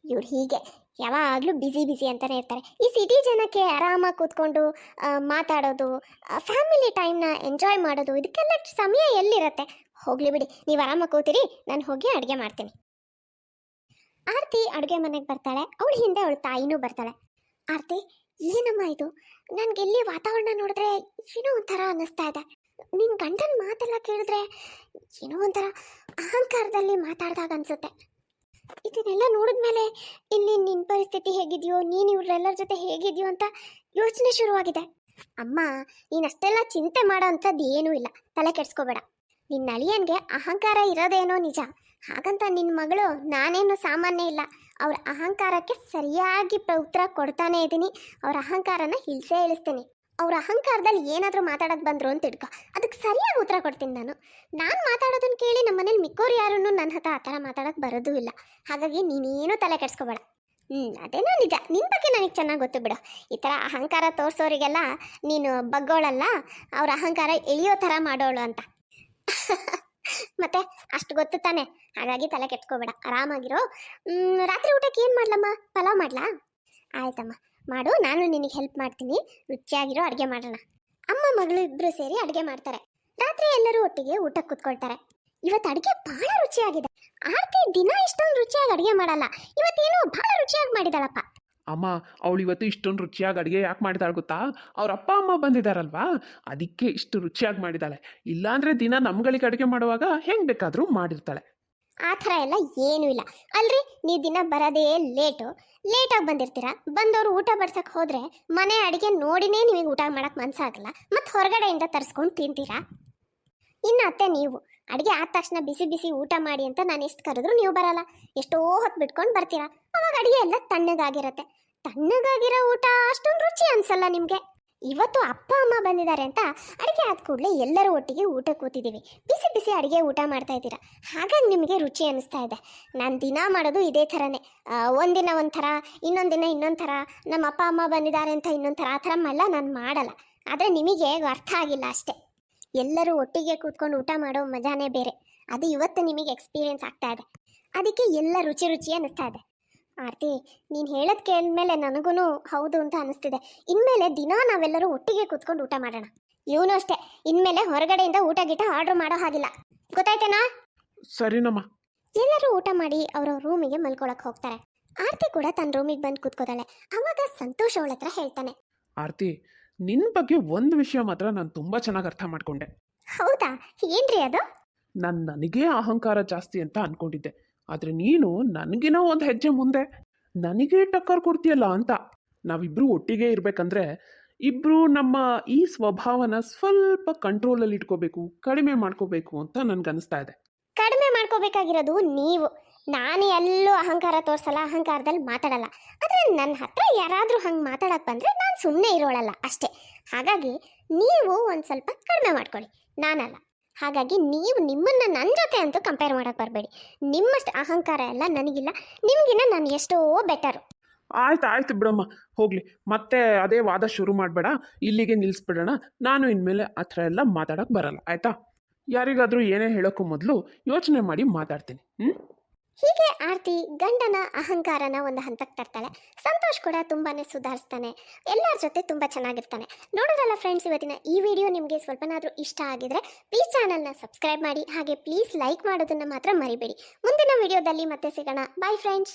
ಇವ್ರು ಹೀಗೆ ಯಾವಾಗಲೂ ಬಿಸಿ ಅಂತಲೇ ಇರ್ತಾರೆ. ಈ ಸಿಟಿ ಜನಕ್ಕೆ ಆರಾಮಾಗಿ ಕೂತ್ಕೊಂಡು ಮಾತಾಡೋದು, ಫ್ಯಾಮಿಲಿ ಟೈಮ್ನ ಎಂಜಾಯ್ ಮಾಡೋದು, ಇದಕ್ಕೆಲ್ಲ ಸಮಯ ಎಲ್ಲಿರುತ್ತೆ? ಹೋಗಲಿ ಬಿಡಿ, ನೀವು ಆರಾಮಾಗಿ ಕೂತಿರಿ, ನಾನು ಹೋಗಿ ಅಡುಗೆ ಮಾಡ್ತೀನಿ. ಆರತಿ ಅಡುಗೆ ಮನೆಗೆ ಬರ್ತಾಳೆ. ಅವಳ ಹಿಂದೆ ಅವಳ ತಾಯಿನೂ ಬರ್ತಾಳೆ. ಆರತಿ, ಏನಮ್ಮ ಇದು? ನನಗೆಲ್ಲಿ ವಾತಾವರಣ ನೋಡಿದ್ರೆ ಏನೋ ಒಂಥರ ಅನ್ನಿಸ್ತಾ ಇದೆ. ನಿನ್ನ ಗಂಡನ ಮಾತೆಲ್ಲ ಕೇಳಿದ್ರೆ ಏನೋ ಒಂಥರ ಅಹಂಕಾರದಲ್ಲಿ ಮಾತಾಡ್ದಾಗ ಅನಿಸುತ್ತೆ. ಇದನ್ನೆಲ್ಲ ನೋಡಿದ್ಮೇಲೆ ಇಲ್ಲಿ ನಿನ್ನ ಪರಿಸ್ಥಿತಿ ಹೇಗಿದೆಯೋ, ನೀನು ಇವ್ರೆಲ್ಲರ ಜೊತೆ ಹೇಗಿದೆಯೋ ಅಂತ ಯೋಚನೆ ಶುರುವಾಗಿದೆ. ಅಮ್ಮ, ನೀನು ಅಷ್ಟೆಲ್ಲ ಚಿಂತೆ ಮಾಡೋ ಅಂಥದ್ದು ಏನೂ ಇಲ್ಲ, ತಲೆ ಕೆಡಿಸ್ಕೋಬೇಡ. ನಿನ್ನ ಅಳಿಯನ್ಗೆ ಅಹಂಕಾರ ಇರೋದೇನೋ ನಿಜ, ಹಾಗಂತ ನಿನ್ನ ಮಗಳು ನಾನೇನು ಸಾಮಾನ್ಯ ಇಲ್ಲ. ಅವ್ರ ಅಹಂಕಾರಕ್ಕೆ ಸರಿಯಾಗಿ ಉತ್ತರ ಕೊಡ್ತಾನೆ ಇದ್ದೀನಿ. ಅವ್ರ ಅಹಂಕಾರನ ಇಳಿಸೇ ಇಳಿಸ್ತೀನಿ. ಅವ್ರ ಅಹಂಕಾರದಲ್ಲಿ ಏನಾದರೂ ಮಾತಾಡೋಕ್ಕೆ ಬಂದರು ಅಂತ ಇಡ್ಕೊ, ಅದಕ್ಕೆ ಸರಿಯಾಗಿ ಉತ್ತರ ಕೊಡ್ತೀನಿ ನಾನು ಮಾತಾಡೋದನ್ನು ಕೇಳಿ ನಮ್ಮ ಮನೇಲಿ ಮಿಕ್ಕೋರು ಯಾರೂ ನನ್ನ ಹತ್ರ ಆ ಥರ ಮಾತಾಡೋಕ್ಕೆ ಬರೋದೂ ಇಲ್ಲ. ಹಾಗಾಗಿ ನೀನೇನೂ ತಲೆ ಕೆಡಿಸ್ಕೋಬೇಡ. ಅದೇನೋ ನಿಜ, ನಿನ್ನ ಬಗ್ಗೆ ನನಗೆ ಚೆನ್ನಾಗಿ ಗೊತ್ತು ಬಿಡು. ಈ ಥರ ಅಹಂಕಾರ ತೋರಿಸೋರಿಗೆಲ್ಲ ನೀನು ಬಗ್ಗೋಳಲ್ಲ, ಅವ್ರ ಅಹಂಕಾರ ಎಳೆಯೋ ಥರ ಮಾಡೋಳು ಅಂತ. ಮತ್ತೆ ಅಷ್ಟು ಗೊತ್ತು ತಾನೆ, ಹಾಗಾಗಿ ತಲೆ ಕೆಟ್ಕೋಬೇಡ, ಆರಾಮಾಗಿರೋ. ರಾತ್ರಿ ಊಟಕ್ಕೆ ಏನು ಮಾಡ್ಲಮ್ಮ? ಪಲಾವ್ ಮಾಡ್ಲಾ? ಆಯ್ತಮ್ಮ, ಮಾಡು, ನಾನು ನಿನಗೆ ಹೆಲ್ಪ್ ಮಾಡ್ತೀನಿ. ರುಚಿಯಾಗಿರೋ ಅಡುಗೆ ಮಾಡೋಣ. ಅಮ್ಮ ಮಗಳು ಇಬ್ಬರು ಸೇರಿ ಅಡುಗೆ ಮಾಡ್ತಾರೆ. ರಾತ್ರಿ ಎಲ್ಲರೂ ಒಟ್ಟಿಗೆ ಊಟಕ್ಕೆ ಕೂತ್ಕೊಳ್ತಾರೆ. ಇವತ್ತು ಅಡುಗೆ ಭಾಳ ರುಚಿಯಾಗಿದೆ. ಆರತಿ ದಿನ ಇಷ್ಟೊಂದು ರುಚಿಯಾಗಿ ಅಡುಗೆ ಮಾಡಲ್ಲ, ಇವತ್ತೇನೋ ಭಾಳ ರುಚಿಯಾಗಿ ಮಾಡಿದಾಳಪ್ಪ. ಅಮ್ಮ, ಅವಳು ಇವತ್ತು ಇಷ್ಟೊಂದು ರುಚಿಯಾಗಿ ಅಡುಗೆ ಯಾಕೆ ಮಾಡಿದಾಳೆ ಗೊತ್ತಾ? ಅವ್ರ ಅಪ್ಪ ಅಮ್ಮ ಬಂದಿದ್ದಾರಲ್ವಾ, ಅದಕ್ಕೆ ಇಷ್ಟು ರುಚಿಯಾಗಿ ಮಾಡಿದ್ದಾಳೆ. ಇಲ್ಲಾಂದರೆ ದಿನ ನಮ್ಗಳಿಗೆ ಅಡುಗೆ ಮಾಡುವಾಗ ಹೆಂಗೆ ಬೇಕಾದರೂ ಮಾಡಿರ್ತಾಳೆ. ಆ ಥರ ಎಲ್ಲ ಏನೂ ಇಲ್ಲ. ಅಲ್ರಿ, ನೀವು ದಿನ ಬರೋದೇ ಲೇಟಾಗಿ ಬಂದಿರ್ತೀರ. ಬಂದವರು ಊಟ ಬಡ್ಸಕ್ಕೆ ಹೋದರೆ ಮನೆ ಅಡುಗೆ ನೋಡಿನೇ ನಿಮಗೆ ಊಟ ಮಾಡೋಕ್ಕೆ ಮನಸ್ಸಾಗಲ್ಲ, ಮತ್ತು ಹೊರಗಡೆಯಿಂದ ತರಿಸ್ಕೊಂಡು ತಿಂತೀರಾ. ಇನ್ನು ಅತ್ತೆ, ನೀವು ಅಡುಗೆ ಆದ ತಕ್ಷಣ ಬಿಸಿ ಬಿಸಿ ಊಟ ಮಾಡಿ ಅಂತ ನಾನು ಎಷ್ಟು ಕರೆದ್ರೂ ನೀವು ಬರಲ್ಲ. ಎಷ್ಟೋ ಹೊತ್ತು ಬಿಟ್ಕೊಂಡು ಬರ್ತೀರಾ. ಅವಾಗ ಅಡುಗೆ ಎಲ್ಲ ತಣ್ಣಗಾಗಿರುತ್ತೆ. ತಣ್ಣಗಾಗಿರೋ ಊಟ ಅಷ್ಟೊಂದು ರುಚಿ ಅನಿಸಲ್ಲ ನಿಮಗೆ. ಇವತ್ತು ಅಪ್ಪ ಅಮ್ಮ ಬಂದಿದ್ದಾರೆ ಅಂತ ಅಡುಗೆ ಆದ ಕೂಡಲೇ ಎಲ್ಲರೂ ಒಟ್ಟಿಗೆ ಊಟ ಕೂತಿದ್ದೀವಿ. ಬಿಸಿ ಬಿಸಿ ಅಡುಗೆ ಊಟ ಮಾಡ್ತಾ ಇದ್ದೀರಾ, ಹಾಗಾಗಿ ನಿಮಗೆ ರುಚಿ ಅನ್ನಿಸ್ತಾ ಇದೆ. ನಾನು ದಿನ ಮಾಡೋದು ಇದೇ ಥರನೇ. ಒಂದಿನ ಒಂಥರ, ಇನ್ನೊಂದು ದಿನ ಇನ್ನೊಂದು ಥರ, ನಮ್ಮ ಅಪ್ಪ ಅಮ್ಮ ಬಂದಿದ್ದಾರೆ ಅಂತ ಇನ್ನೊಂದು ಥರ, ಆ ಥರ ಎಲ್ಲ ನಾನು ಮಾಡಲ್ಲ. ಆದರೆ ನಿಮಗೆ ಅರ್ಥ ಆಗಿಲ್ಲ ಅಷ್ಟೇ. ಎಲ್ಲರೂ ಒಟ್ಟಿಗೆ ಕೂತ್ಕೊಂಡು ಊಟ ಮಾಡೋ ಮಜಾನೇ ಬೇರೆ. ಅದು ಇವತ್ತು ನಿಮಗೆ ಎಕ್ಸ್ಪೀರಿಯೆನ್ಸ್ ಆಗ್ತಾ ಇದೆ, ಅದಕ್ಕೆ ಎಲ್ಲ ರುಚಿ ಅನ್ನಿಸ್ತಾ ಇದೆ. ಆರತಿ, ನೀನು ಹೇಳೋದು ಕೇಳಿದ್ಮೇಲೆ ನನಗೂ ಹೌದು ಅಂತ ಅನಿಸ್ತಿದೆ. ಇನ್ಮೇಲೆ ದಿನ ನಾವೆಲ್ಲರೂ ಒಟ್ಟಿಗೆ ಕೂತ್ಕೊಂಡು ಊಟ ಮಾಡೋಣ. ಇವನು ಅಷ್ಟೇ, ಇನ್ಮೇಲೆ ಹೊರಗಡೆಯಿಂದ ಊಟ ಗೀಟ ಆರ್ಡ್ರ್ ಮಾಡೋ ಹಾಗಿಲ್ಲ, ಗೊತ್ತಾಯ್ತೇನಾ? ಸರಿನಮ್ಮ. ಎಲ್ಲರೂ ಊಟ ಮಾಡಿ ಅವ್ರ ರೂಮಿಗೆ ಮಲ್ಕೊಳಕ್ಕೆ ಹೋಗ್ತಾರೆ. ಆರತಿ ಕೂಡ ತನ್ನ ರೂಮಿಗೆ ಬಂದು ಕೂತ್ಕೋತಾಳೆ. ಅವಾಗ ಸಂತೋಷ್ ಅವಳ ಹತ್ರ ಹೇಳ್ತಾನೆ, ಆರತಿ, ನಿನ್ನ ಬಗ್ಗೆ ಒಂದು ವಿಷಯ ಮಾತ್ರ ನಾನು ತುಂಬ ಚೆನ್ನಾಗಿ ಅರ್ಥ ಮಾಡ್ಕೊಂಡೆ. ಹೌದಾ? ಏನ್ರಿ ಅದು? ನನಗೇ ಅಹಂಕಾರ ಜಾಸ್ತಿ ಅಂತ ಅಂದ್ಕೊಂಡಿದ್ದೆ, ಆದರೆ ನೀನು ನನಗಿನ ಒಂದು ಹೆಜ್ಜೆ ಮುಂದೆ ನನಗೇ ಟಕ್ಕರ್ ಕೊಡ್ತೀಯಲ್ಲ ಅಂತ. ನಾವಿಬ್ಬರು ಒಟ್ಟಿಗೆ ಇರಬೇಕಂದ್ರೆ ಇಬ್ಬರು ನಮ್ಮ ಈ ಸ್ವಭಾವನ ಸ್ವಲ್ಪ ಕಂಟ್ರೋಲಲ್ಲಿ ಇಟ್ಕೋಬೇಕು, ಕಡಿಮೆ ಮಾಡ್ಕೋಬೇಕು ಅಂತ ನನಗನ್ನಿಸ್ತಾ ಇದೆ. ಕಡಿಮೆ ಮಾಡ್ಕೋಬೇಕಾಗಿರೋದು ನೀವು. ನಾನು ಎಲ್ಲೂ ಅಹಂಕಾರ ತೋರಿಸಲ್ಲ, ಅಹಂಕಾರದಲ್ಲಿ ಮಾತಾಡಲ್ಲ. ಆದರೆ ನನ್ನ ಹತ್ರ ಯಾರಾದರೂ ಹಂಗೆ ಮಾತಾಡಕ್ಕೆ ಬಂದರೆ ನಾನು ಸುಮ್ಮನೆ ಇರೋಳಲ್ಲ ಅಷ್ಟೇ. ಹಾಗಾಗಿ ನೀವು ಒಂದು ಸ್ವಲ್ಪ ಕಡಿಮೆ ಮಾಡ್ಕೊಳ್ಳಿ, ನಾನಲ್ಲ. ಹಾಗಾಗಿ ನೀವು ನಿಮ್ಮನ್ನು ನನ್ನ ಜೊತೆ ಅಂತೂ ಕಂಪೇರ್ ಮಾಡೋಕ್ಕೆ ಬರಬೇಡಿ. ನಿಮ್ಮಷ್ಟು ಅಹಂಕಾರ ಎಲ್ಲ ನನಗಿಲ್ಲ, ನಿಮಗಿನ್ನ ನಾನು ಎಷ್ಟೋ ಬೆಟರು. ಆಯ್ತು ಬಿಡಮ್ಮ, ಹೋಗ್ಲಿ. ಮತ್ತೆ ಅದೇ ವಾದ ಶುರು ಮಾಡಬೇಡ, ಇಲ್ಲಿಗೆ ನಿಲ್ಲಿಸ್ಬಿಡೋಣ. ನಾನು ಇನ್ಮೇಲೆ ಆ ಥರ ಎಲ್ಲ ಮಾತಾಡೋಕೆ ಬರಲ್ಲ, ಆಯ್ತಾ? ಯಾರಿಗಾದರೂ ಏನೇ ಹೇಳೋಕ್ಕೂ ಮೊದಲು ಯೋಚನೆ ಮಾಡಿ ಮಾತಾಡ್ತೀನಿ. ಹೀಗೆ ಆರ್ತಿ ಗಂಡನ ಅಹಂಕಾರನ ಒಂದು ಹಂತಕ್ಕೆ ತರ್ತಾಳೆ. ಸಂತೋಷ್ ಕೂಡ ತುಂಬಾನೇ ಸುಧಾರಿಸ್ತಾನೆ, ಎಲ್ಲರ ಜೊತೆ ತುಂಬ ಚೆನ್ನಾಗಿರ್ತಾನೆ. ನೋಡಿದ್ರಲ್ಲ ಫ್ರೆಂಡ್ಸ್, ಇವತ್ತಿನ ಈ ವಿಡಿಯೋ ನಿಮಗೆ ಸ್ವಲ್ಪನಾದರೂ ಇಷ್ಟ ಆಗಿದ್ರೆ ಪ್ಲೀಸ್ ಚಾನಲ್ನ ಸಬ್ಸ್ಕ್ರೈಬ್ ಮಾಡಿ, ಹಾಗೆ ಪ್ಲೀಸ್ ಲೈಕ್ ಮಾಡೋದನ್ನು ಮಾತ್ರ ಮರಿಬೇಡಿ. ಮುಂದಿನ ವಿಡಿಯೋದಲ್ಲಿ ಮತ್ತೆ ಸಿಗೋಣ. Bye friends.